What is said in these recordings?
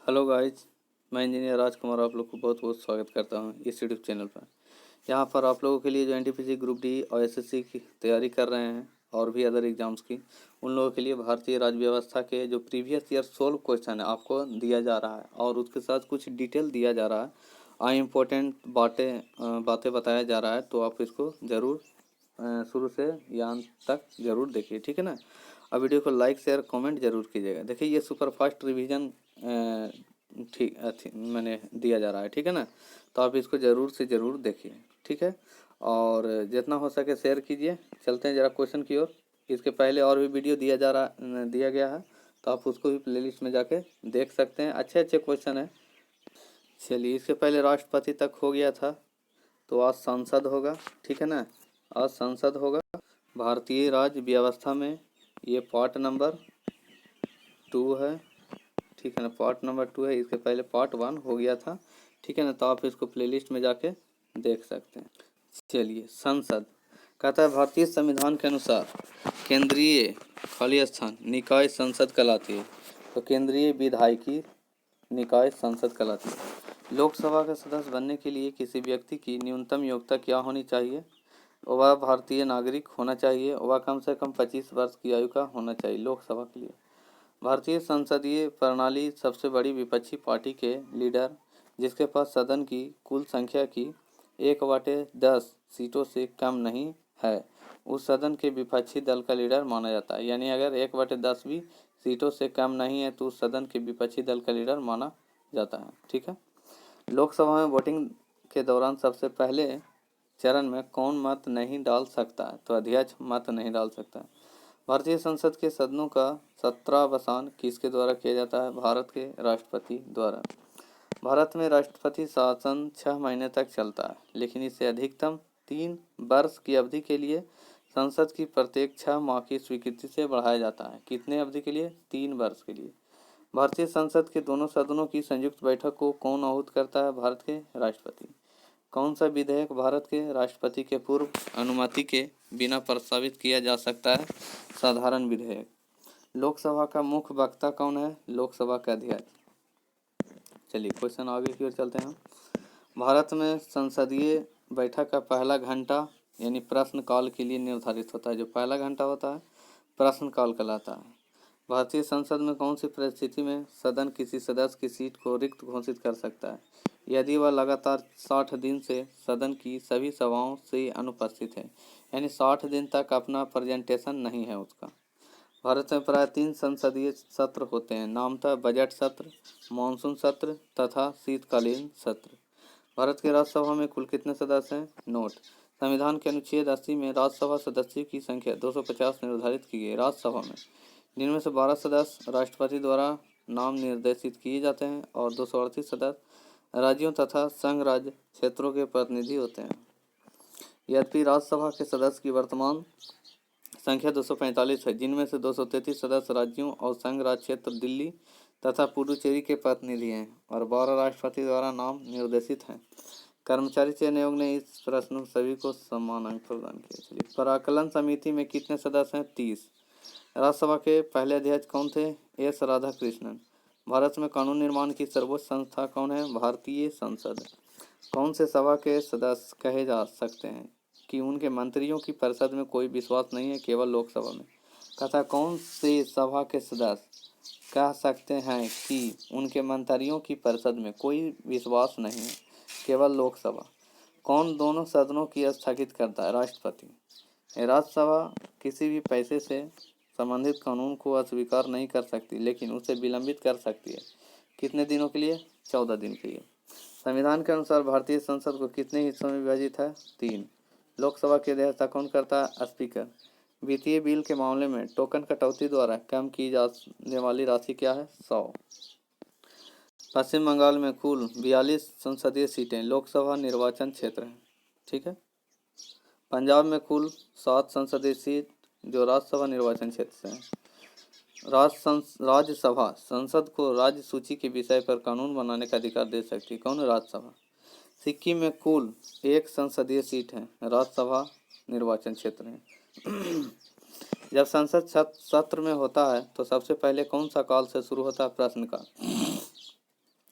Hello guys, मैं engineer राजकुमार आप लोग को बहुत बहुत स्वागत करता हूं इस यूट्यूब चैनल पर। यहां पर आप लोगों के लिए जो एनटीपीसी ग्रुप डी और एसएससी की तैयारी कर रहे हैं और भी अदर एग्जाम्स की, उन लोगों के लिए भारतीय राज्य व्यवस्था के जो प्रीवियस ईयर 16 क्वेश्चन है आपको दिया जा रहा है और उसके साथ कुछ डिटेल दिया जा रहा है। इम्पोर्टेंट बातें बताया जा रहा है, तो आप इसको ज़रूर शुरू से या अंत तक ज़रूर देखिए, ठीक है ना। अब वीडियो को लाइक शेयर कमेंट जरूर कीजिएगा। देखिए ये सुपर फास्ट रिवीजन ठीक मैंने दिया जा रहा है, ठीक है ना। तो आप इसको ज़रूर से ज़रूर देखिए, ठीक है, और जितना हो सके शेयर कीजिए। चलते हैं ज़रा क्वेश्चन की ओर। इसके पहले और भी वीडियो दिया गया है, तो आप उसको भी प्लेलिस्ट में जाके देख सकते हैं। अच्छे अच्छे क्वेश्चन हैं। चलिए, इसके पहले राष्ट्रपति तक हो गया था, तो आज संसद होगा, ठीक है ना। आज संसद होगा भारतीय राज्य व्यवस्था में। ये पार्ट नंबर 2 है, ठीक है ना। पार्ट नंबर 2 है, इसके पहले पार्ट 1 हो गया था, ठीक है ना। तो आप इसको प्लेलिस्ट में जाके देख सकते हैं। चलिए, संसद कहता है भारतीय संविधान के अनुसार केंद्रीय खाली स्थान निकाय संसद कहलाती है। तो केंद्रीय विधायिकी निकाय संसद कहलाती है। लोकसभा का सदस्य बनने के लिए किसी व्यक्ति की न्यूनतम योग्यता क्या होनी चाहिए? वह भारतीय नागरिक होना चाहिए। वह कम से कम 25 वर्ष की आयु का होना चाहिए लोकसभा के लिए। भारतीय संसदीय प्रणाली सबसे बड़ी विपक्षी पार्टी के लीडर, जिसके पास सदन की कुल संख्या की 1/10 सीटों से कम नहीं है, उस सदन के विपक्षी दल का लीडर माना जाता है। यानी अगर 1/10 भी सीटों से कम नहीं है तो उस सदन के विपक्षी दल का लीडर माना जाता है, ठीक है। लोकसभा में वोटिंग के दौरान सबसे पहले चरण में कौन मत नहीं डाल सकता है? तो अध्यक्ष मत नहीं डाल सकता है। भारतीय संसद के सदनों का 17वां किसके द्वारा किया जाता है? भारत के राष्ट्रपति द्वारा। भारत में राष्ट्रपति शासन 6 महीने तक चलता है, लेकिन इसे अधिकतम 3 वर्ष की अवधि के लिए संसद की प्रत्येक 6 माह की स्वीकृति से बढ़ाया जाता है। कितने अवधि के लिए? 3 वर्ष के लिए। भारतीय संसद के दोनों सदनों की संयुक्त बैठक को कौन आहूत करता है? भारत के राष्ट्रपति। कौन सा विधेयक भारत के राष्ट्रपति के पूर्व अनुमति के बिना प्रस्तावित किया जा सकता है? साधारण विधेयक। लोकसभा का मुख्य वक्ता कौन है? लोकसभा का अध्यक्ष। चलिए क्वेश्चन आगे की ओर चलते हैं। भारत में संसदीय बैठक का पहला घंटा यानी प्रश्न काल के लिए निर्धारित होता है। जो पहला घंटा होता है प्रश्न काल कहलाता है। भारतीय संसद में कौन सी परिस्थिति में सदन किसी सदस्य की सीट को रिक्त घोषित कर सकता है? यदि वह लगातार 60 दिन से सदन की सभी सभाओं से अनुपस्थित है, यानी 60 दिन तक अपना प्रेजेंटेशन नहीं है उसका। भारत में प्राय 3 संसदीय सत्र होते हैं, नामतः बजट सत्र, मानसून सत्र तथा शीतकालीन सत्र। भारत के राज्यसभा में कुल कितने सदस्य हैं? नोट, संविधान के अनुच्छेद 80 में राज्यसभा सदस्यों की संख्या 250 निर्धारित की गई राज्यसभा में, जिनमें से 12 सदस्य राष्ट्रपति द्वारा नाम निर्देशित किए जाते हैं और 238 सदस्य राज्यों तथा संघ राज्य क्षेत्रों के प्रतिनिधि होते हैं। यद्यपि राज्यसभा के सदस्य की वर्तमान संख्या 245 है, जिनमें से 233 सदस्य राज्यों और संघ राज्य क्षेत्र दिल्ली तथा पुडुचेरी के प्रतिनिधि हैं और 12 राष्ट्रपति द्वारा नाम निर्देशित हैं। कर्मचारी चयन आयोग ने इस प्रश्न में सभी को समान अंक प्रदान किए। चलिए, पराकलन समिति में कितने सदस्य हैं? 30। राज्यसभा के पहले अध्यक्ष कौन थे? एस राधाकृष्णन। भारत में कानून निर्माण की सर्वोच्च संस्था कौन है? भारतीय संसद। कौन से सभा के सदस्य कहे जा सकते हैं कि उनके मंत्रियों की परिषद में कोई विश्वास नहीं है, केवल लोकसभा में? कथा कौन से सभा के सदस्य कह सकते हैं कि उनके मंत्रियों की परिषद में कोई विश्वास नहीं है, केवल लोकसभा? कौन दोनों सदनों की स्थगित करता है? राष्ट्रपति। राज्यसभा किसी भी पैसे से संबंधित कानून को अस्वीकार नहीं कर सकती, लेकिन उसे विलंबित कर सकती है। कितने दिनों के लिए? 14 दिन के लिए। संविधान के अनुसार भारतीय संसद को कितने हिस्सों में विभाजित है? 3। लोकसभा की अध्यक्षता कौन करता है? स्पीकर। वित्तीय बिल के मामले में टोकन कटौती द्वारा कम की जाने वाली राशि क्या है? 100। पश्चिम बंगाल में कुल 42 संसदीय सीटें लोकसभा निर्वाचन क्षेत्र हैं, ठीक है। पंजाब में कुल 7 संसदीय सीट जो राज्यसभा निर्वाचन क्षेत्र से हैं। राज्यसभा संसद को राज्य सूची के विषय पर कानून बनाने का अधिकार दे सकती है। कौन? राज्यसभा। सिक्किम में कुल 1 संसदीय सीट है, राज्यसभा निर्वाचन क्षेत्र है। जब संसद सत्र में होता है तो सबसे पहले कौन सा काल से शुरू होता है? प्रश्नकाल।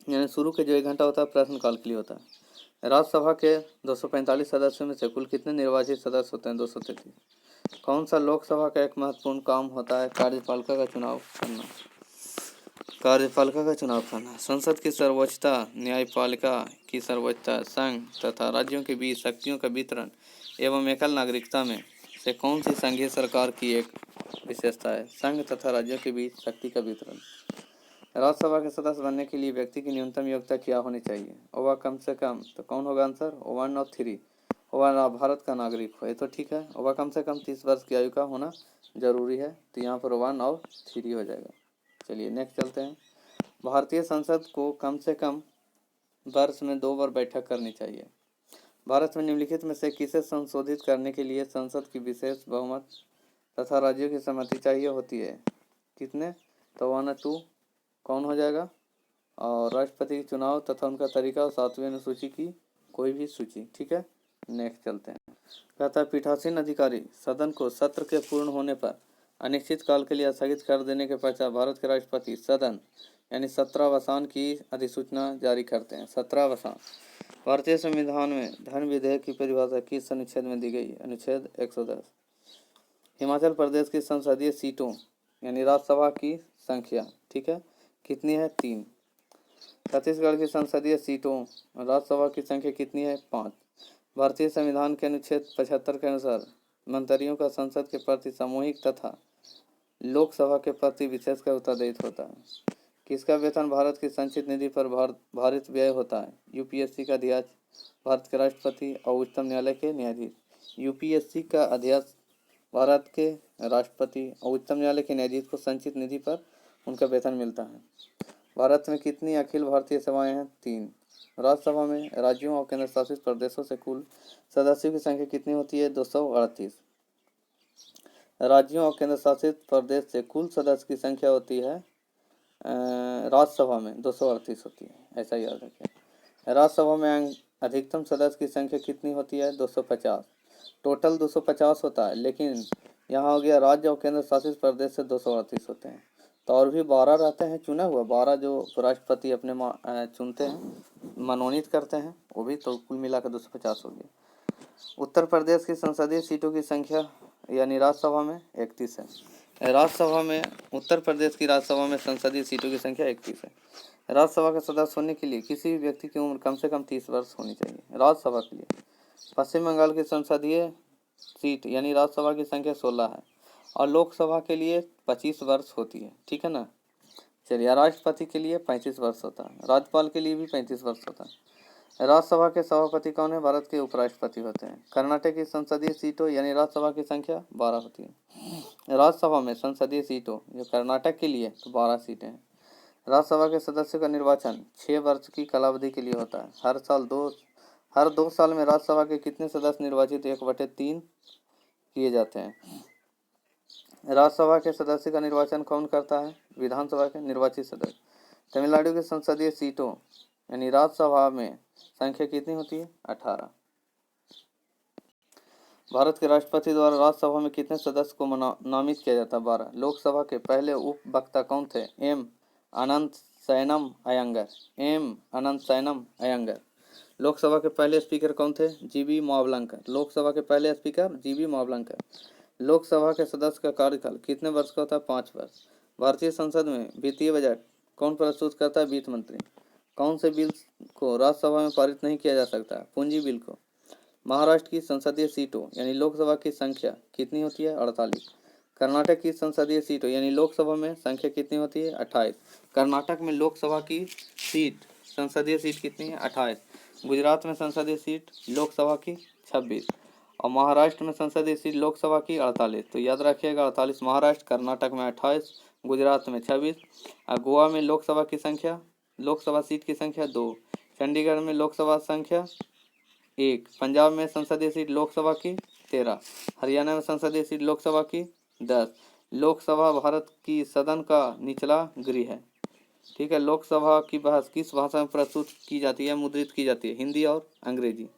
यानी शुरू के जो 1 घंटा होता है प्रश्नकाल के लिए होता है। राज्यसभा के 245 सदस्यों में से कुल कितने निर्वाचित सदस्य होते हैं? 233। कौन सा लोकसभा का एक महत्वपूर्ण काम होता है? कार्यपालिका का चुनाव करना। कार्यपालिका का चुनाव करना। संसद की सर्वोच्चता, न्यायपालिका की सर्वोच्चता, संघ तथा राज्यों के बीच शक्तियों का वितरण एवं एकल नागरिकता में से कौन सी संघीय सरकार की एक विशेषता है? संघ तथा राज्यों के बीच शक्ति का वितरण। राज्यसभा के सदस्य बनने के लिए व्यक्ति की न्यूनतम योग्यता क्या होनी चाहिए? वह कम से कम, तो कौन होगा आंसर? 1 और 3। वह भारत का नागरिक हो, ये तो ठीक है। वह कम से कम 30 वर्ष की आयु का होना जरूरी है, तो यहाँ पर 1 और 3 हो जाएगा। चलिए नेक्स्ट चलते हैं। भारतीय संसद को कम से कम वर्ष में 2 बार बैठक करनी चाहिए। भारत में निम्नलिखित में से किसे संशोधित करने के लिए संसद की विशेष बहुमत तथा राज्यों की सहमति चाहिए होती है? कितने? तो 1 और 2 कौन हो जाएगा? और राष्ट्रपति के चुनाव तथा उनका तरीका और 7वीं अनुसूची की कोई भी सूची। ठीक है, नेक्स्ट चलते हैं। कहता है पीठासीन अधिकारी सदन को सत्र के पूर्ण होने पर अनिश्चित काल के लिए स्थगित कर देने के पश्चात भारत के राष्ट्रपति सदन यानी सत्रावसान की अधिसूचना जारी करते हैं। सत्रावसान। भारतीय संविधान में धन विधेयक की परिभाषा किस अनुच्छेद में दी गई? अनुच्छेद 110। हिमाचल प्रदेश की संसदीय सीटों यानी राज्यसभा की संख्या, ठीक है, कितनी है? 3। छत्तीसगढ़ की संसदीय सीटों राज्यसभा की संख्या कितनी है? 5। भारतीय संविधान के अनुच्छेद 75 के अनुसार मंत्रियों का संसद के प्रति सामूहिक तथा लोकसभा के प्रति विशेषकर उत्तरदायित्व होता है। किसका वेतन भारत की संचित निधि पर भारित व्यय होता है? यूपीएससी का अध्यक्ष, भारत के राष्ट्रपति और उच्चतम न्यायालय के न्यायाधीश। यूपीएससी का अध्यक्ष, भारत के राष्ट्रपति और उच्चतम न्यायालय के न्यायाधीश को संचित निधि पर उनका वेतन मिलता है। भारत में कितनी अखिल भारतीय सभाएं हैं? 3। राज्यसभा में राज्यों और केंद्र शासित प्रदेशों से कुल सदस्यों की संख्या कितनी होती है? 238। राज्यों और केंद्र शासित प्रदेश से कुल सदस्य की संख्या होती है राज्यसभा में 238 होती है, ऐसा याद रखें। राज्यसभा में अधिकतम सदस्य की संख्या कितनी होती है? 250। टोटल 250 होता है, लेकिन यहाँ हो गया राज्य और केंद्र शासित प्रदेश से 238 होते हैं, तो और भी 12 रहते हैं चुना हुआ, 12 जो राष्ट्रपति अपने चुनते हैं, मनोनीत करते हैं, वो भी, तो कुल मिलाकर 250 हो गया। उत्तर प्रदेश की संसदीय सीटों की संख्या यानी राज्यसभा में 31 है। राज्यसभा में उत्तर प्रदेश की राज्यसभा में संसदीय सीटों की संख्या 31 है। राज्यसभा का सदस्य होने के लिए किसी भी व्यक्ति की उम्र कम से कम 30 वर्ष होनी चाहिए राज्यसभा के लिए। पश्चिम बंगाल की संसदीय सीट यानी राज्यसभा की संख्या 16 है और लोकसभा के लिए 25 वर्ष होती है, ठीक है ना। चलिए, राष्ट्रपति के लिए 35 वर्ष होता है, राज्यपाल के लिए भी 35 वर्ष होता है। राज्यसभा के सभापति कौन है? भारत के उपराष्ट्रपति होते हैं। कर्नाटक की संसदीय सीटों यानी राज्यसभा की संख्या 12 होती है। राज्यसभा में संसदीय सीटों जो कर्नाटक के लिए तो 12 सीटें हैं। राज्यसभा के सदस्यों का निर्वाचन 6 वर्ष की कालावधि के लिए होता है। हर 2 साल में राज्यसभा के कितने सदस्य निर्वाचित 1/3 किए जाते हैं? राज्यसभा के सदस्य का निर्वाचन कौन करता है? विधानसभा के निर्वाचित सदस्य। तमिलनाडु की संसदीय सीटों यानी राज्यसभा में संख्या कितनी होती है? 18। भारत के राष्ट्रपति द्वारा राज्यसभा में कितने सदस्य को नामित किया जाता है? 12। लोकसभा के पहले उप वक्ता कौन थे? एम अनंत सैनम अयंगर। लोकसभा के पहले स्पीकर कौन थे? जीबी मावलंकर। लोकसभा के पहले स्पीकर जीबी मावलंकर। लोकसभा के सदस्य का कार्यकाल कितने वर्ष का होता है? 5 वर्ष। भारतीय संसद में वित्तीय बजट कौन प्रस्तुत करता है? वित्त मंत्री। कौन से बिल को राज्यसभा में पारित नहीं किया जा सकता? पूंजी बिल को। महाराष्ट्र की संसदीय सीटों यानी लोकसभा की संख्या कितनी होती है? 48। कर्नाटक की संसदीय सीटों यानी लोकसभा में संख्या कितनी होती है? 28। कर्नाटक में लोकसभा की सीट संसदीय सीट कितनी है? 28। गुजरात में संसदीय सीट लोकसभा की 26 और महाराष्ट्र में संसदीय सीट लोकसभा की 48। तो याद रखिएगा 48 महाराष्ट्र, कर्नाटक में 28, गुजरात में 26 और गोवा में लोकसभा सीट की संख्या 2, चंडीगढ़ में लोकसभा संख्या 1, पंजाब में संसदीय सीट लोकसभा की 13, हरियाणा में संसदीय सीट लोकसभा की 10। लोकसभा भारत की सदन का निचला गृह है, ठीक है। लोकसभा की बहस किस भाषा में प्रस्तुत की जाती है, मुद्रित की जाती है? हिंदी और अंग्रेजी।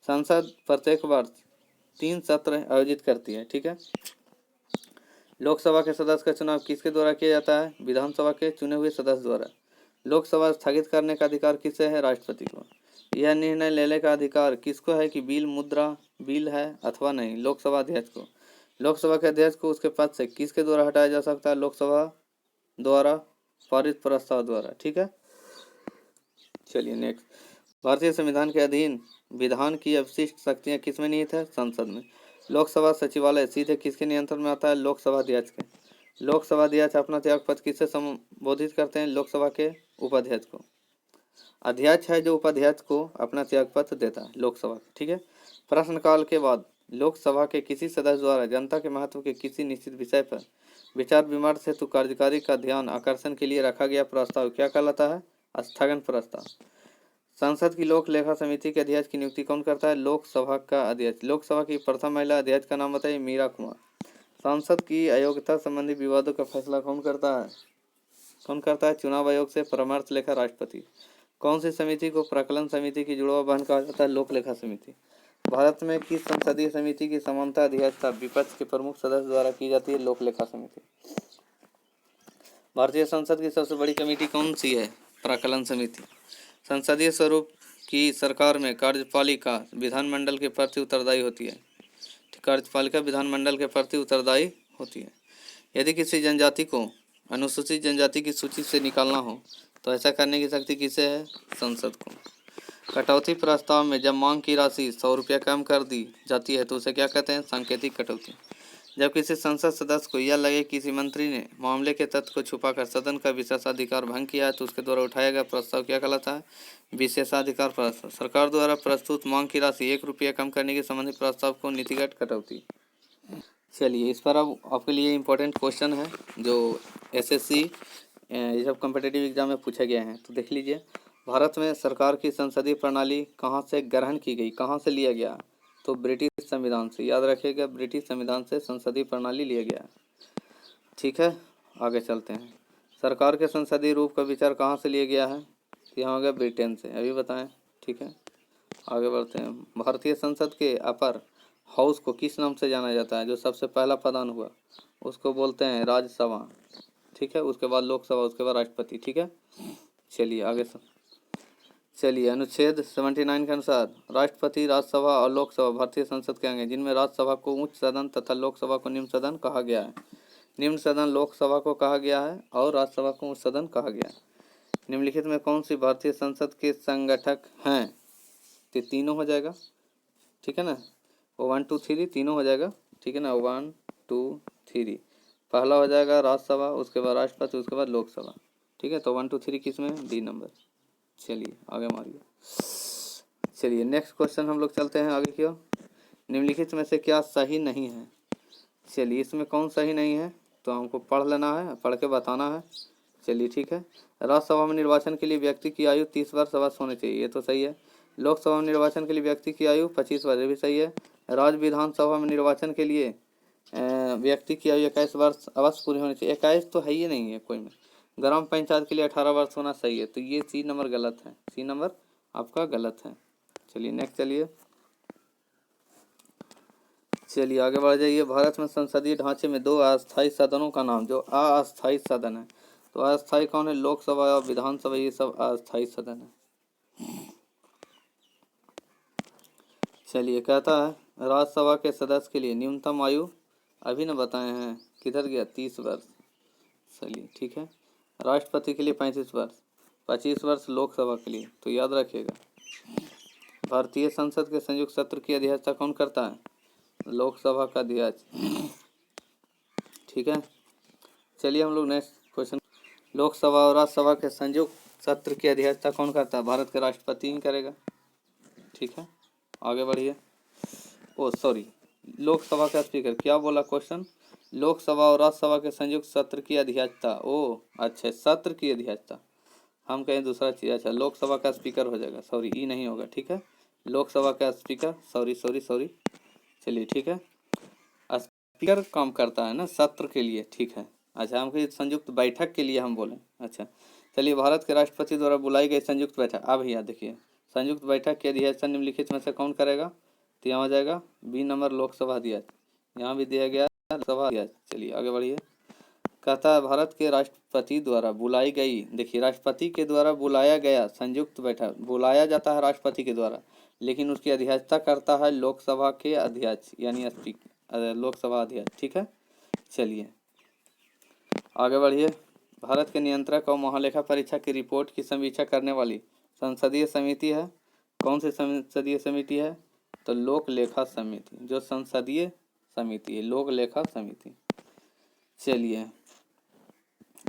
संसद प्रत्येक वर्ष 3 सत्र आयोजित करती है, ठीक है। लोकसभा के सदस्य का चुनाव किसके द्वारा किया जाता है? विधानसभा के चुने हुए सदस्य द्वारा। लोकसभा स्थगित करने का अधिकार किसे है? राष्ट्रपति को। यह निर्णय लेने का अधिकार किसको है कि बिल है अथवा नहीं? लोकसभा अध्यक्ष को। लोकसभा के अध्यक्ष को उसके पद से किसके द्वारा हटाया जा सकता है? लोकसभा द्वारा पारित प्रस्ताव द्वारा। ठीक है, चलिए नेक्स्ट। भारतीय संविधान के अधीन विधान की अवशिष्ट शक्तियां किसमें निहित है? संसद में। लोकसभा सचिवालय सीधे किसके नियंत्रण में आता है? लोकसभा अध्यक्ष के। लोकसभा अध्यक्ष अपना त्यागपत्र किससे संबोधित करते हैं? लोकसभा के उपाध्यक्ष को। अध्यक्ष है जो उपाध्यक्ष को अपना त्यागपत्र देता है, लोकसभा। ठीक है। प्रश्नकाल के बाद लोकसभा के किसी सदस्य द्वारा जनता के महत्व के किसी निश्चित विषय पर विचार विमर्श हेतु कार्यकारी का ध्यान आकर्षण के लिए रखा गया प्रस्ताव क्या कहलाता है? स्थगन प्रस्ताव। संसद की लोक लेखा समिति के अध्यक्ष की नियुक्ति कौन करता है? लोकसभा का अध्यक्ष। लोकसभा की प्रथम महिला अध्यक्ष का नाम बताइए? मीरा कुमार। संसद की अयोग्यता संबंधी विवादों का फैसला कौन करता है? चुनाव आयोग से परामर्श लेकर राष्ट्रपति। कौन सी समिति को प्राक्कलन समिति की जुड़वा बहन कहा जाता है? लोक लेखा समिति। भारत में किस संसदीय समिति की समानता अध्यक्षता विपक्ष के प्रमुख सदस्य द्वारा की जाती है? लोक लेखा समिति। भारतीय संसद की सबसे बड़ी कमेटी कौन सी है? प्राक्कलन समिति। संसदीय स्वरूप की सरकार में कार्यपालिका विधानमंडल के प्रति उत्तरदायी होती है। कार्यपालिका विधानमंडल के प्रति उत्तरदायी होती है। यदि किसी जनजाति को अनुसूचित जनजाति की सूची से निकालना हो तो ऐसा करने की शक्ति किसे है? संसद को। कटौती प्रस्ताव में जब मांग की राशि 100 रुपया कम कर दी जाती है तो उसे क्या कहते हैं? सांकेतिक कटौती। जब किसी संसद सदस्य को यह लगे किसी मंत्री ने मामले के तथ्य को छुपाकर सदन का विशेषाधिकार भंग किया है तो उसके द्वारा उठाया गया प्रस्ताव क्या कहलाता है? विशेषाधिकार प्रस्ताव। सरकार द्वारा प्रस्तुत मांग की राशि 1 रुपया कम करने के संबंधी प्रस्ताव को नीतिगत कटौती। चलिए, इस पर अब आपके लिए इम्पोर्टेंट क्वेश्चन है जो एसएससी ये सब कॉम्पिटिटिव एग्जाम में पूछे गए हैं, तो देख लीजिए। भारत में सरकार की संसदीय प्रणाली कहाँ से ग्रहण की गई, कहाँ से लिया गया? तो ब्रिटिश संविधान से। याद रखिएगा, ब्रिटिश संविधान से संसदीय प्रणाली लिया गया। ठीक है, आगे चलते हैं। सरकार के संसदीय रूप का विचार कहाँ से लिया गया है? यहाँ हो गया ब्रिटेन से, अभी बताएं। ठीक है, आगे बढ़ते हैं। भारतीय संसद के अपर हाउस को किस नाम से जाना जाता है? जो सबसे पहला प्रदान हुआ उसको बोलते हैं राज्यसभा। ठीक है, उसके बाद लोकसभा, उसके बाद राष्ट्रपति। ठीक है, चलिए आगे चलिए। अनुच्छेद 79 के अनुसार राष्ट्रपति, राज्यसभा और लोकसभा भारतीय संसद के अंग हैं, जिनमें राज्यसभा को उच्च सदन तथा लोकसभा को निम्न सदन कहा गया है। निम्न सदन लोकसभा को कहा गया है और राज्यसभा को उच्च सदन कहा गया है। निम्नलिखित में कौन सी भारतीय संसद के संगठक हैं? तो तीनों हो जाएगा। ठीक है ना, 1 2 3 तीनों हो जाएगा। ठीक है ना, 1 2 3। पहला हो जाएगा राज्यसभा, उसके बाद राष्ट्रपति, उसके बाद लोकसभा। ठीक है, तो 1 2 3 किस में? D number. चलिए आगे मारिए। चलिए नेक्स्ट क्वेश्चन हम लोग चलते हैं आगे की ओर। निम्नलिखित में से क्या सही नहीं है? चलिए, इसमें कौन सही नहीं है तो हमको पढ़ लेना है, पढ़ के बताना है। चलिए ठीक है। राज्यसभा में निर्वाचन के लिए व्यक्ति की आयु 30 वर्ष अवश्य होनी चाहिए, ये तो सही है। लोकसभा में निर्वाचन के लिए व्यक्ति की आयु 25 वर्ष, ये भी सही है। राज्य विधानसभा में निर्वाचन के लिए व्यक्ति की आयु 21 वर्ष अवश्य पूरी होनी चाहिए। 21 तो है ही नहीं है कोई में। ग्राम पंचायत के लिए 18 वर्ष होना सही है, तो ये सी नंबर गलत है। सी नंबर आपका गलत है। चलिए नेक्स्ट चलिए आगे बढ़ जाइए। भारत में संसदीय ढांचे में 2 अस्थायी सदनों का नाम, जो अस्थायी सदन है, तो अस्थायी कौन है? लोकसभा और विधानसभा, ये सब अस्थायी सदन है। चलिए, कहता है राज्यसभा के सदस्य के लिए न्यूनतम आयु अभी न बताए हैं, किधर गया? 30 वर्ष। चलिए ठीक है। राष्ट्रपति के लिए 35 वर्ष, 25 वर्ष लोकसभा के लिए, तो याद रखिएगा। भारतीय संसद के संयुक्त सत्र की अध्यक्षता कौन करता है? लोकसभा का अध्यक्ष। ठीक है, चलिए हम लोग नेक्स्ट क्वेश्चन। लोकसभा और राज्यसभा के संयुक्त सत्र की अध्यक्षता कौन करता है? भारत के राष्ट्रपति ही करेगा। ठीक है, आगे बढ़िए। ओ सॉरी, लोकसभा का स्पीकर, क्या बोला क्वेश्चन? लोकसभा और राज्यसभा के संयुक्त सत्र की अध्यक्षता। ओ अच्छा, सत्र की अध्यक्षता, हम कहें दूसरा चीज। अच्छा, लोकसभा का स्पीकर हो जाएगा, सॉरी ई नहीं होगा। ठीक है, लोकसभा का स्पीकर, सॉरी। चलिए ठीक है, स्पीकर काम करता है ना सत्र के लिए। ठीक है, अच्छा हमको संयुक्त बैठक के लिए हम बोले। अच्छा चलिए, भारत के राष्ट्रपति द्वारा बुलाई गई संयुक्त बैठक। अब यहाँ देखिए, संयुक्त बैठक की अध्यक्षता निम्नलिखित में से कौन करेगा? तो यहाँ हो जाएगा बी नंबर लोकसभा अध्यक्ष। यहाँ भी दिया गया लोकसभा अध्यक्ष। चलिए आगे बढ़िए। कहता है भारत के राष्ट्रपति द्वारा बुलाई गई, देखिए राष्ट्रपति के द्वारा बुलाया गया संयुक्त बैठक, बुलाया जाता है राष्ट्रपति के द्वारा, लेकिन उसकी अध्यक्षता करता है लोकसभा के अध्यक्ष यानी लोकसभा अध्यक्ष। ठीक है, चलिए आगे बढ़िए। भारत के नियंत्रक और महालेखा परीक्षा की रिपोर्ट की समीक्षा करने वाली संसदीय समिति है। कौन सी संसदीय समिति है? तो लोक लेखा समिति, जो संसदीय समिति है लोक लेखा समिति। चलिए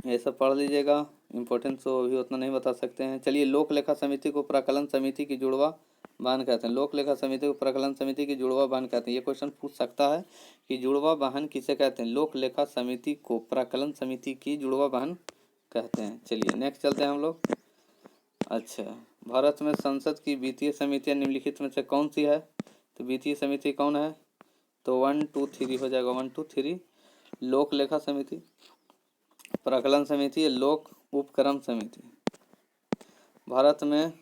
ये सब पढ़ लीजिएगा, इम्पोर्टेंस तो अभी उतना नहीं बता सकते हैं। चलिए लोक लेखा समिति को प्राकलन समिति की जुड़वा बहन कहते हैं। लोक लेखा समिति को प्राकलन समिति की जुड़वा बहन कहते हैं। ये क्वेश्चन पूछ सकता है कि जुड़वा बहन किसे कहते हैं? लोक लेखा समिति को प्राकलन समिति की जुड़वा बहन कहते हैं। चलिए नेक्स्ट चलते हैं हम लोग। अच्छा, भारत में संसद की वित्तीय समितियां निम्नलिखित में से कौन सी है? तो वित्तीय समिति कौन है? तो 1 2 3 हो जाएगा, 1 2 3। लोक लेखा समिति, प्राकलन समिति, लोक उपक्रम समिति भारत में।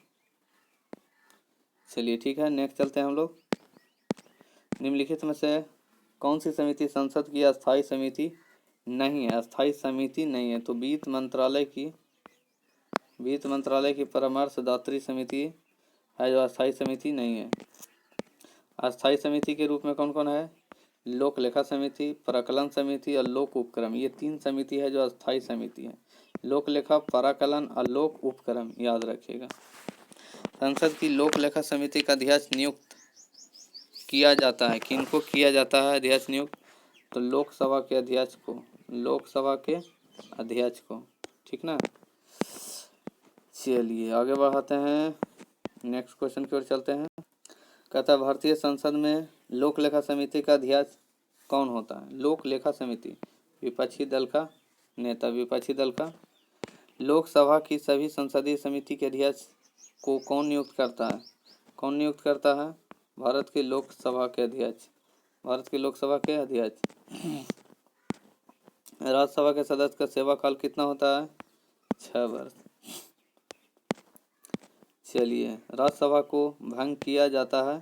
चलिए ठीक है, नेक्स्ट चलते हैं हम लोग। निम्नलिखित में से कौन सी समिति संसद की अस्थायी समिति नहीं है? अस्थायी समिति नहीं है तो वित्त मंत्रालय की परामर्शदात्री समिति है जो अस्थायी समिति नहीं है। अस्थायी समिति के रूप में कौन कौन है? लोक लेखा समिति, प्राकलन समिति और लोक उपक्रम, ये 3 समिति है जो अस्थायी समिति है। लोक लेखा, प्राकलन और लोक उपक्रम याद रखिएगा। संसद की लोक लेखा समिति का अध्यक्ष नियुक्त किया जाता है। किनको किया जाता है अध्यक्ष नियुक्त? तो लोकसभा के अध्यक्ष को, लोकसभा के अध्यक्ष को। ठीक ना। चलिए आगे बढ़ाते हैं, नेक्स्ट क्वेश्चन की ओर चलते हैं। कहता है भारतीय संसद में लोक लेखा समिति का अध्यक्ष कौन होता है? लोक लेखा समिति विपक्षी दल का नेता, विपक्षी दल का। लोकसभा की सभी संसदीय समिति के अध्यक्ष को कौन नियुक्त करता है? कौन नियुक्त करता है? भारत के लोकसभा के अध्यक्ष, भारत के लोकसभा के अध्यक्ष। राज्यसभा के सदस्य का सेवा काल कितना होता है? 6 वर्ष। चलिए राज्यसभा को भंग किया जाता है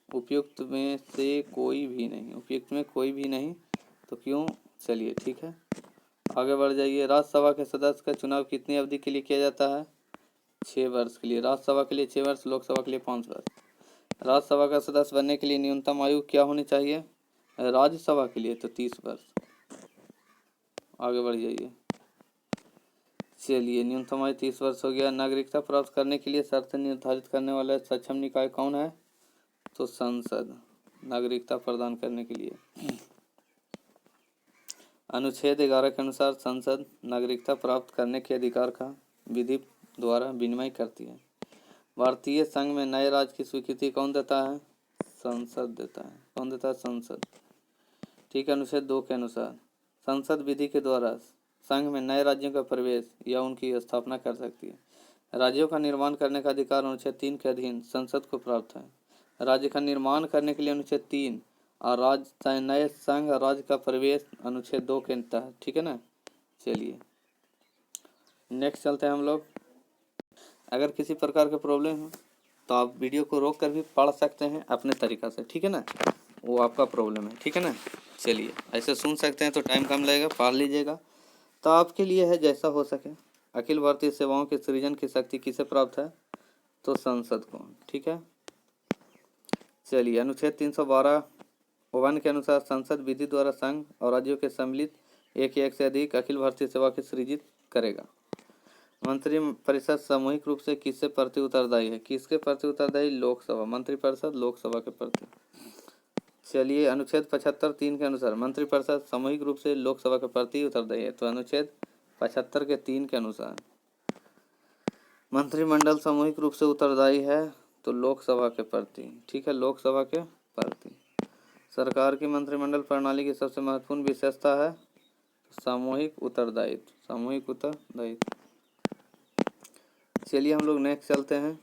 उपयुक्त में से कोई भी नहीं, उपयुक्त में कोई भी नहीं तो क्यों? चलिए ठीक है आगे बढ़ जाइए। राज्यसभा के सदस्य का चुनाव कितनी अवधि के लिए किया जाता है? 6 वर्ष के लिए। राज्यसभा के लिए 6 वर्ष, लोकसभा के लिए 5 वर्ष। राज्यसभा का सदस्य बनने के लिए न्यूनतम आयु क्या होनी चाहिए? राज्यसभा के लिए तो 30 वर्ष। आगे बढ़ जाइए। चलिए न्यूनतम आयु 30 वर्ष हो गया। नागरिकता प्राप्त करने के लिए शर्तें निर्धारित करने वाला सक्षम निकाय कौन है? तो संसद, नागरिकता प्रदान करने के लिए। अनुच्छेद 11 के अनुसार संसद नागरिकता प्राप्त करने के अधिकार का विधि द्वारा विनिमय करती है। भारतीय संघ में नए राज्य की स्वीकृति कौन देता है? संसद देता है। कौन देता है? संसद। ठीक है, अनुच्छेद 2 के अनुसार संसद विधि के द्वारा संघ में नए राज्यों का प्रवेश या उनकी स्थापना कर सकती है। राज्यों का निर्माण करने का अधिकार अनुच्छेद 3 के अधीन संसद को प्राप्त है। राज्य का निर्माण करने के लिए अनुच्छेद 3 और राज्य नए संघ राज्य का प्रवेश अनुच्छेद 2 के तहत। ठीक है ना। चलिए नेक्स्ट चलते हैं हम लोग। अगर किसी प्रकार के प्रॉब्लम हो तो आप वीडियो को रोक कर भी पढ़ सकते हैं अपने तरीक़ा से। ठीक है ना, वो आपका प्रॉब्लम है। ठीक है ना। चलिए ऐसे सुन सकते हैं तो टाइम कम लगेगा, पढ़ लीजिएगा तो आपके लिए है जैसा हो सके। अखिल भारतीय सेवाओं के सृजन की शक्ति किसे प्राप्त है? तो संसद को। ठीक है। चलिए अनुच्छेद 312 के अनुसार संसद विधि द्वारा संघ और राज्यों के सम्मिलित एक या एक से अधिक अखिल भारतीय सेवा के सृजित करेगा। मंत्रिपरिषद सामूहिक रूप से किससे प्रति उत्तरदायी है? किसके प्रति उत्तरदायी? लोकसभा। मंत्रिपरिषद लोकसभा के प्रति। चलिए अनुच्छेद 75(3) के अनुसार मंत्रिपरिषद सामूहिक रूप से लोकसभा के प्रति उत्तरदायी है। तो अनुच्छेद 75 के 3 के अनुसार मंत्रिमंडल सामूहिक रूप से उत्तरदायी है तो लोकसभा के प्रति। ठीक है, लोकसभा के प्रति। सरकार की मंत्रिमंडल प्रणाली की सबसे महत्वपूर्ण विशेषता है सामूहिक उत्तरदायित्व, सामूहिक उत्तरदायित्व। चलिए हम लोग नेक्स्ट चलते हैं।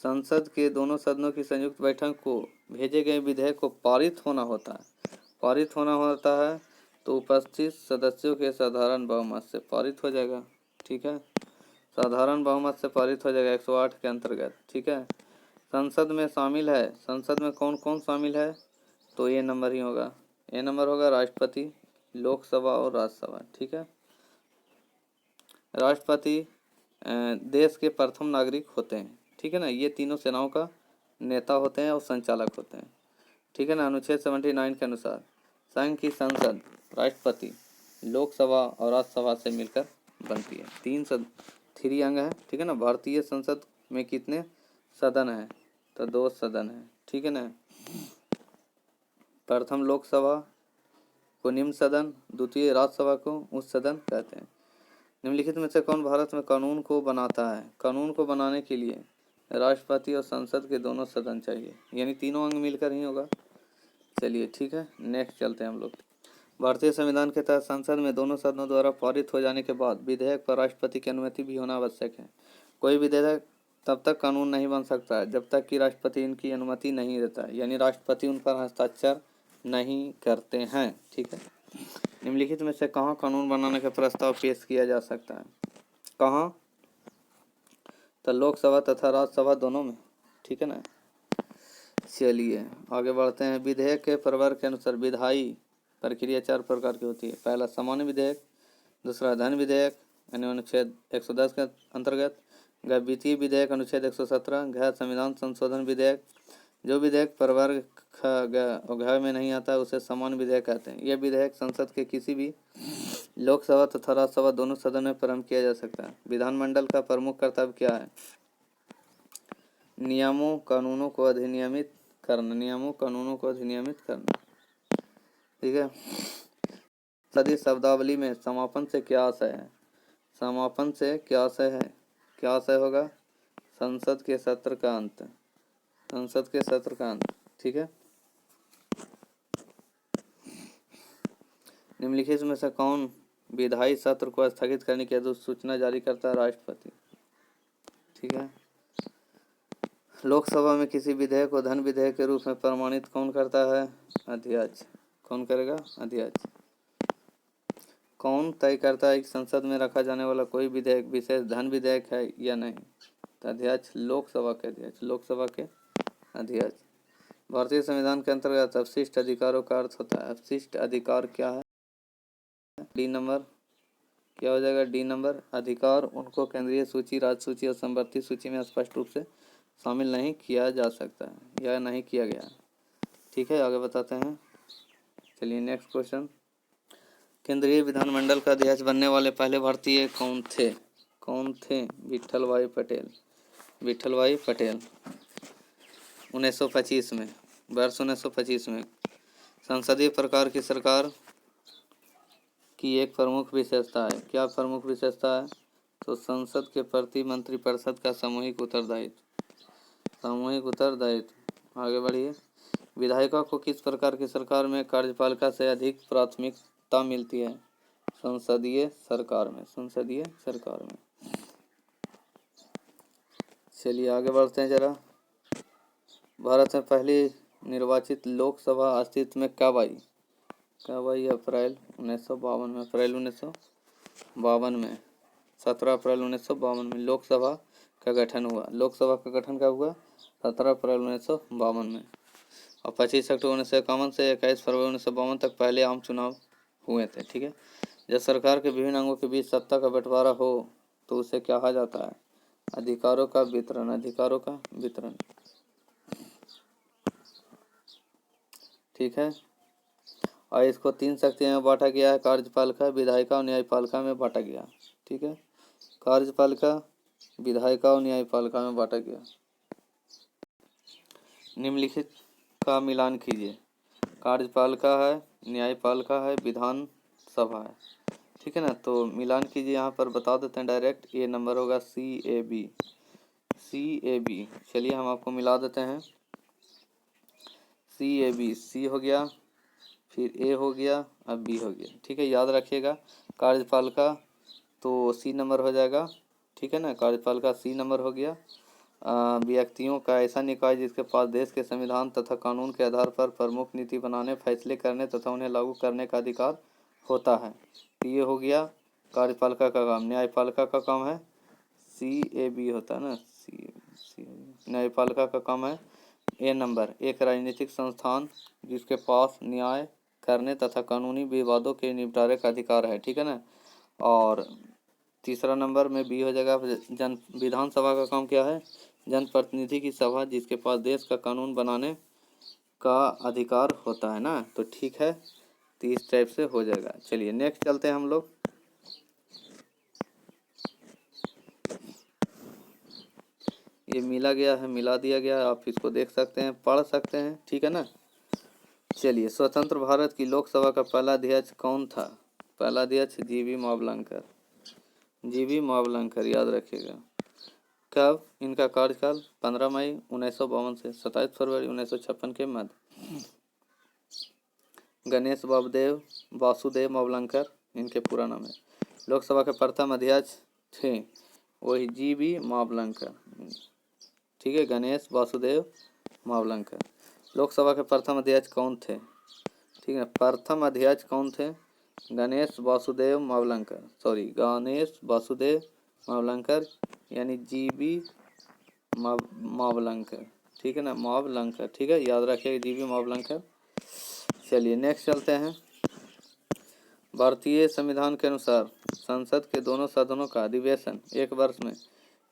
संसद के दोनों सदनों की संयुक्त बैठक को भेजे गए विधेयक को पारित होना होता है। पारित होना होता है तो उपस्थित सदस्यों के साधारण बहुमत से पारित हो जाएगा। ठीक है, साधारण बहुमत से पारित हो जाएगा 108 के अंतर्गत। ठीक है। संसद में शामिल है, संसद में कौन कौन शामिल है? तो ए नंबर ही होगा। ए नंबर होगा राष्ट्रपति, लोकसभा और राज्यसभा, ठीक है। राष्ट्रपति देश के प्रथम नागरिक होते हैं, ठीक है ना। ये तीनों सेनाओं का नेता होते हैं और संचालक होते हैं, ठीक है ना। अनुच्छेद 79 के अनुसार संघ की संसद राष्ट्रपति, लोकसभा और राज्यसभा से मिलकर बनती है। 3 अंग है, ठीक है ना। भारतीय संसद में कितने सदन हैं? तो 2 सदन है, ठीक है ना। प्रथम लोकसभा को निम्न सदन, द्वितीय राज्यसभा को उच्च सदन कहते हैं। निम्नलिखित में से कौन भारत में कानून को बनाता है? कानून को बनाने के लिए राष्ट्रपति और संसद के दोनों सदन चाहिए, यानी तीनों अंग मिलकर ही होगा। चलिए ठीक है, नेक्स्ट चलते हैं हम लोग। भारतीय संविधान के तहत संसद में दोनों सदनों द्वारा पारित हो जाने के बाद विधेयक पर राष्ट्रपति की अनुमति भी होना आवश्यक है। कोई विधेयक तब तक कानून नहीं बन सकता है जब तक कि राष्ट्रपति इनकी अनुमति नहीं देता है, यानी राष्ट्रपति उन पर हस्ताक्षर नहीं करते हैं, ठीक है। निम्नलिखित में से कहाँ कानून बनाने का प्रस्ताव पेश किया जा सकता है? कहाँ? तो लोकसभा तथा राज्यसभा दोनों में, ठीक है ना। चलिए आगे बढ़ते हैं। विधेयक के प्रवर के अनुसार विधायी प्रक्रिया 4 प्रकार की होती है। पहला सामान्य विधेयक, दूसरा धन विधेयक यानी अनुच्छेद 110 के अंतर्गत, वित्तीय विधेयक अनुच्छेद 117, गैर संविधान संशोधन विधेयक। जो विधेयक प्रवर्ग घ में नहीं आता उसे सामान्य विधेयक कहते हैं। यह विधेयक संसद के किसी भी लोकसभा तथा राज्यसभा दोनों सदन में प्रारंभ किया जा सकता है। विधानमंडल का प्रमुख कर्तव्य क्या है? नियमों कानूनों को अधिनियमित करना, नियमों कानूनों को अधिनियमित करना, ठीक है। सदी शब्दावली में समापन से क्या आशय है? समापन से क्या आशय है? क्या आशय होगा? संसद के सत्र का अंत, संसद के सत्र का अंत, ठीक है। निम्नलिखित में से कौन विधायी सत्र को स्थगित करने की अधिसूचना जारी करता है? राष्ट्रपति, ठीक है। लोकसभा में किसी विधेयक को धन विधेयक के रूप में प्रमाणित कौन करता है? अध्यक्ष। कौन करेगा? अध्यक्ष। कौन तय करता है कि संसद में रखा जाने वाला कोई विधेयक विशेष धन विधेयक है या नहीं? तो अध्यक्ष, लोकसभा के अध्यक्ष, लोकसभा के अध्यक्ष। भारतीय संविधान के अंतर्गत अवशिष्ट अधिकारों का अर्थ होता है। अवशिष्ट अधिकार क्या है? डी नंबर, क्या हो जाएगा? D number. अधिकार उनको केंद्रीय सूची, राज्य सूची और समवर्ती सूची में स्पष्ट रूप से शामिल नहीं किया जा सकता है या नहीं किया गया, ठीक है। आगे बताते हैं। चलिए नेक्स्ट क्वेश्चन। केंद्रीय विधानमंडल का अध्यक्ष बनने वाले पहले भारतीय कौन थे? कौन थे? विट्ठल भाई पटेल, विट्ठल भाई पटेल। 1925 में, वर्ष 1925 में। संसदीय प्रकार की सरकार की एक प्रमुख विशेषता है। क्या प्रमुख विशेषता है? तो संसद के प्रति मंत्रिपरिषद का सामूहिक उत्तरदायित्व, सामूहिक उत्तरदायित्व। आगे बढ़िए। विधायिका को किस प्रकार की सरकार में कार्यपालिका से अधिक प्राथमिकता मिलती है? संसदीय सरकार में, संसदीय सरकार में। चलिए आगे बढ़ते हैं जरा। भारत में पहली निर्वाचित लोकसभा अस्तित्व में कब आई? कब आई? अप्रैल 1952 में, अप्रैल 1952 में, 17 अप्रैल 1952 में लोकसभा का गठन हुआ। लोकसभा का गठन कब हुआ? 17 अप्रैल 1952 में। और 25 अक्टूबर 1951 से 21 फरवरी 1952 तक पहले आम चुनाव हुए थे, ठीक है। जब सरकार के विभिन्न अंगों के बीच सत्ता का बंटवारा हो तो उसे क्या कहा जाता है? अधिकारों का वितरण, अधिकारों का वितरण, ठीक है। और इसको 3 शक्तियों में बांटा गया है। कार्यपालिका, विधायिका और न्यायपालिका में बांटा गया, ठीक है। कार्यपालिका, विधायिका और न्यायपालिका में बांटा गया। निम्नलिखित का मिलान कीजिए। कार्यपालिका है, न्यायपालिका है, विधान सभा है, ठीक है ना। तो मिलान कीजिए, यहाँ पर बता देते हैं डायरेक्ट। ये नंबर होगा CAB, CAB। चलिए हम आपको मिला देते हैं। CAB, C हो गया, फिर A हो गया, अब B हो गया, ठीक है। याद रखिएगा। कार्यपालिका तो C नंबर हो जाएगा, ठीक है ना। कार्यपालिका C नंबर हो गया। व्यक्तियों का ऐसा निकाय जिसके पास देश के संविधान तथा कानून के आधार पर प्रमुख नीति बनाने, फैसले करने तथा उन्हें लागू करने का अधिकार होता है। ये हो गया कार्यपालिका का काम। न्यायपालिका का काम है CAB होता है ना, C। न्यायपालिका का काम है A नंबर, एक राजनीतिक संस्थान जिसके पास न्याय करने तथा कानूनी विवादों के निपटारे का अधिकार है, ठीक है ना। और तीसरा नंबर में बी हो जाएगा। विधानसभा का काम क्या है? जनप्रतिनिधि की सभा, जिसके पास देश का कानून बनाने का अधिकार होता है ना, तो ठीक है, तो इस टाइप से हो जाएगा। चलिए नेक्स्ट चलते हैं हम लोग। ये मिला गया है, मिला दिया गया है, आप इसको देख सकते हैं, पढ़ सकते हैं, ठीक है ना। चलिए, स्वतंत्र भारत की लोकसभा का पहला अध्यक्ष कौन था? पहला अध्यक्ष जीवी मावलंकर, जीवी मावलंकर, याद रखिएगा। कब इनका कार्यकाल? 15 मई 1952 से 27 फरवरी 1956 के मध्य। गणेश वासुदेव मावलंकर इनके पूरा नाम है। लोकसभा के प्रथम अध्यक्ष थे वही जीवी मावलंकर, ठीक है, गणेश वासुदेव मावलंकर। लोकसभा के प्रथम अध्यक्ष कौन थे? ठीक है, प्रथम अध्यक्ष कौन थे? गणेश वासुदेव मावलंकर, यानी जीवी मावलंकर, ठीक है ना, मावलंकर, ठीक है, याद रखिएगा, जीवी मावलंकर। चलिए नेक्स्ट चलते हैं। भारतीय संविधान के अनुसार संसद के दोनों सदनों का अधिवेशन एक वर्ष में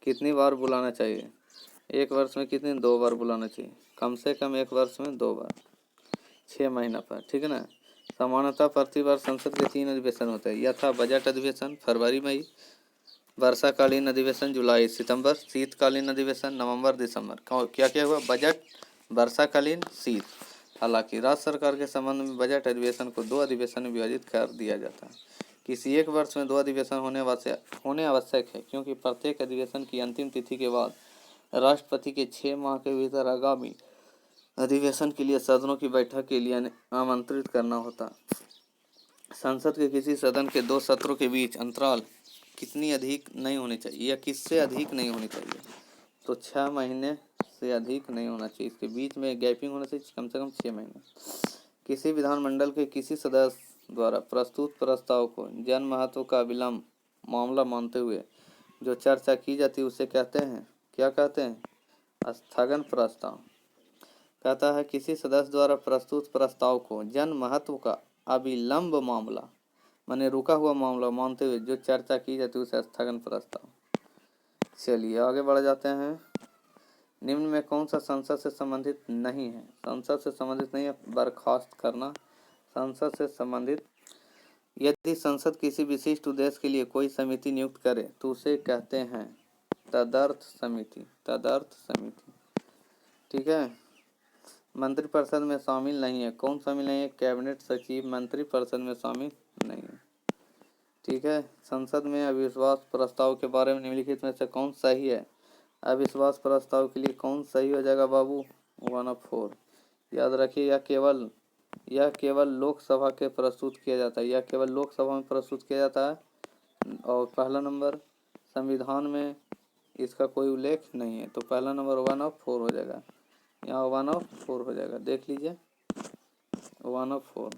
कितनी बार बुलाना चाहिए? एक वर्ष में कितनी? 2 बार बुलाना चाहिए, कम से कम एक वर्ष में 2 बार, 6 महीना पर, ठीक है ना। सामान्यतः प्रति वर्ष संसद के 3 अधिवेशन होते हैं, यथा बजट अधिवेशन फरवरी मई, वर्षाकालीन अधिवेशन जुलाई सितंबर, शीतकालीन अधिवेशन नवंबर दिसंबर। क्या क्या हुआ? बजट, वर्षाकालीन, शीत। हालांकि राज्य सरकार के संबंध में बजट अधिवेशन को 2 अधिवेशन में विभाजित कर दिया जाता है। किसी एक वर्ष में 2 अधिवेशन होने आवश्यक है, क्योंकि प्रत्येक अधिवेशन की अंतिम तिथि के बाद राष्ट्रपति के 6 माह के भीतर आगामी अधिवेशन के लिए सदनों की बैठक के लिए आमंत्रित करना होता। संसद के किसी सदन के 2 सत्रों के बीच अंतराल कितनी अधिक नहीं होनी चाहिए, या किससे अधिक नहीं होनी चाहिए? तो 6 महीने से अधिक नहीं होना चाहिए, इसके बीच में गैपिंग होना चाहिए कम से कम 6 महीने। किसी विधानमंडल के किसी सदस्य द्वारा प्रस्तुत प्रस्ताव को जन महत्व का विलंब मामला मानते हुए जो चर्चा की जाती है उसे कहते हैं, क्या कहते हैं? स्थगन प्रस्ताव। कहता है किसी सदस्य द्वारा प्रस्तुत प्रस्ताव को जन महत्व का अविलंब मामला, माने रुका हुआ मामला मानते हुए जो चर्चा की जाती है उसे स्थगन प्रस्ताव। चलिए आगे बढ़ जाते हैं। निम्न में कौन सा संसद से संबंधित नहीं है? संसद से संबंधित नहीं है, बर्खास्त करना संसद से संबंधित। यदि संसद किसी विशिष्ट उद्देश्य के लिए कोई समिति नियुक्त करे तो उसे कहते हैं तदर्थ समिति, तदर्थ समिति, ठीक है। मंत्रिपरिषद में शामिल नहीं है, कौन शामिल नहीं है? कैबिनेट सचिव मंत्रिपरिषद में शामिल नहीं है, ठीक है। संसद में अविश्वास प्रस्ताव के बारे में निम्नलिखित में से कौन सही है? अविश्वास प्रस्ताव के लिए कौन सही हो जाएगा बाबू? 1 of 4। याद रखिए, यह केवल लोकसभा के प्रस्तुत किया जाता है, यह केवल लोकसभा में प्रस्तुत किया जाता है। और पहला नंबर, संविधान में इसका कोई उल्लेख नहीं है, तो पहला नंबर 1 of 4 हो जाएगा, यहाँ 1 of 4 हो जाएगा, देख लीजिए 1 of 4।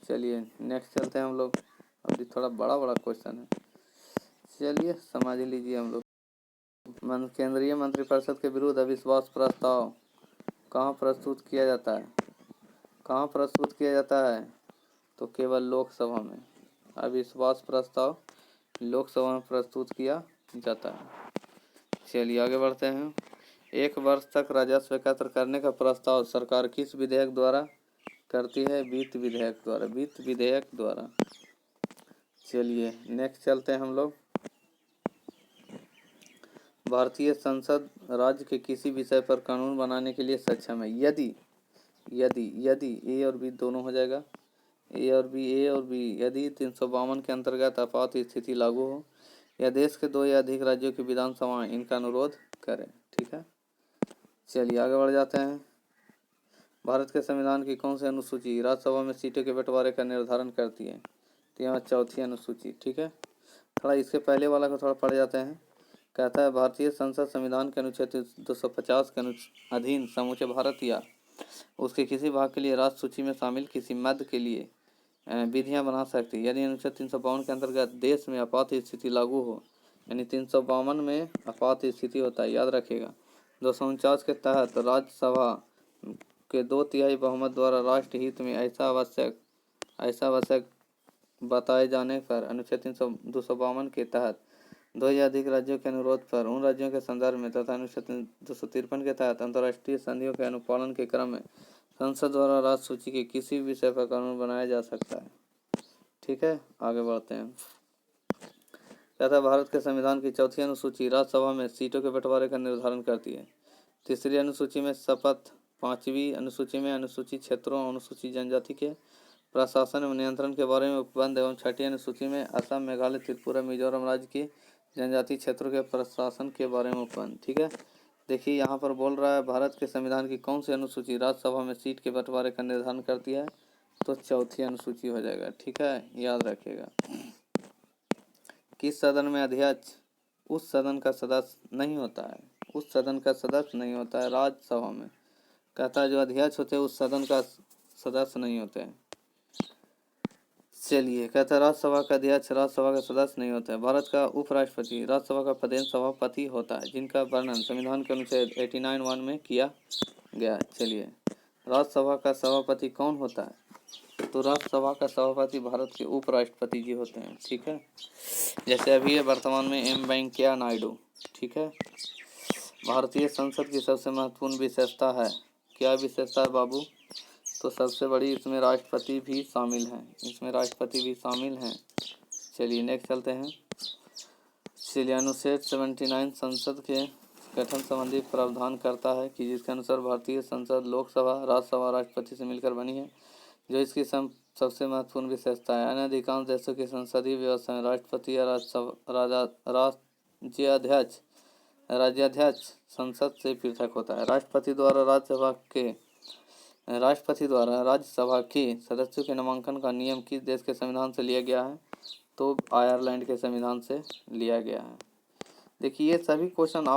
चलिए नेक्स्ट चलते हैं हम लोग, अभी थोड़ा बड़ा क्वेश्चन है, चलिए समझ लीजिए हम लोग। केंद्रीय मंत्रिपरिषद के विरुद्ध अविश्वास प्रस्ताव कहाँ प्रस्तुत किया जाता है? कहाँ प्रस्तुत किया जाता है? तो केवल लोकसभा में। अविश्वास प्रस्ताव लोकसभा में प्रस्तुत किया जाता है। चलिए आगे बढ़ते हैं। 1 वर्ष तक राजस्व एकत्र करने का प्रस्ताव सरकार किस विधेयक द्वारा करती है? वित्त विधेयक द्वारा, वित्त विधेयक द्वारा। चलिए नेक्स्ट चलते हैं हम लोग। भारतीय संसद राज्य के किसी विषय पर कानून बनाने के लिए सक्षम है यदि ए और बी दोनों हो जाएगा, ए और बी यदि 352 के अंतर्गत आपात स्थिति लागू हो या देश के 2 या अधिक राज्यों की विधानसभाएं इनका अनुरोध करें, ठीक है। चलिए आगे बढ़ जाते हैं। भारत के संविधान की कौन सी अनुसूची राज्यसभा में सीटों के बंटवारे का निर्धारण करती है? तो यहाँ 4थी अनुसूची, ठीक है। थोड़ा इसके पहले वाला को थोड़ा पढ़ जाते हैं। कहता है भारतीय संसद संविधान के अनुच्छेद 250 के अधीन समूचे भारत या उसके किसी भाग के लिए राज्य सूची में शामिल किसी मध्य के लिए विधियां बना सकती है। यदि अनुच्छेद 352 के अंतर्गत देश में आपात स्थिति लागू हो, यानी 352 में आपात स्थिति होता है, याद रखिएगा। 249 के तहत राज्यसभा के 2/3 बहुमत द्वारा राष्ट्र हित में ऐसा आवश्यक ऐसा आवश्यक बताए जाने पर अनुच्छेद 252 के तहत 2 या अधिक राज्यों के अनुरोध पर उन राज्यों के संदर्भ में तथा अनुच्छेद 253 के तहत अंतर्राष्ट्रीय संधियों के अनुपालन के क्रम में संसद द्वारा राज्य सूची के किसी भी विषय पर कानून बनाया जा सकता है। ठीक है, आगे बढ़ते हैं। तथा भारत के संविधान की चौथी अनुसूची राज्यसभा में सीटों के बंटवारे का निर्धारण करती है। तीसरी अनुसूची में शपथ, पांचवी अनुसूची में अनुसूचित क्षेत्रों अनुसूचित जनजाति के प्रशासन एवं नियंत्रण के बारे में उपबंध एवं छठी अनुसूची में असम, मेघालय, त्रिपुरा, मिजोरम राज्य के जनजातीय क्षेत्रों के प्रशासन के बारे में उपबंध। ठीक है, देखिए यहाँ पर बोल रहा है भारत के संविधान की कौन सी अनुसूची राज्यसभा में सीट के बंटवारे का निर्धारण करती है, तो चौथी अनुसूची हो जाएगा। ठीक है, याद रखिएगा। किस सदन में अध्यक्ष उस सदन का सदस्य नहीं होता है, उस सदन का सदस्य नहीं होता है राज्यसभा में। कहता है जो अध्यक्ष होते हैं उस सदन का सदस्य नहीं होते हैं। चलिए, कहता है राज्यसभा का अध्यक्ष राज्यसभा का सदस्य नहीं होता है। भारत का उपराष्ट्रपति राज्यसभा का प्रदेश सभापति होता है, जिनका वर्णन संविधान के अनुच्छेद 89(1) में किया गया है। चलिए, राज्यसभा का सभापति कौन होता है, तो राज्यसभा का सभापति भारत के उपराष्ट्रपति जी होते हैं। ठीक है, जैसे अभी है वर्तमान में एम वेंकैया नायडू। ठीक है, भारतीय संसद की सबसे महत्वपूर्ण विशेषता है, क्या विशेषता है बाबू, तो सबसे बड़ी इसमें राष्ट्रपति भी शामिल हैं, इसमें राष्ट्रपति भी शामिल हैं। चलिए नेक्स्ट चलते हैं। चलिए, अनुच्छेद 79 संसद के गठन संबंधी प्रावधान करता है कि जिसके अनुसार भारतीय संसद लोकसभा, राज्यसभा राष्ट्रपति से मिलकर बनी है, जो इसकी सबसे महत्वपूर्ण विशेषता है। अन्य अधिकांश देशों की संसदीय व्यवस्था में राष्ट्रपति या राज्याध्यक्ष संसद से पृथक होता है। राष्ट्रपति द्वारा राज्यसभा के सदस्यों के नामांकन का नियम किस देश के संविधान से लिया गया है, तो आयरलैंड के संविधान से लिया गया है। देखिए, ये सभी क्वेश्चन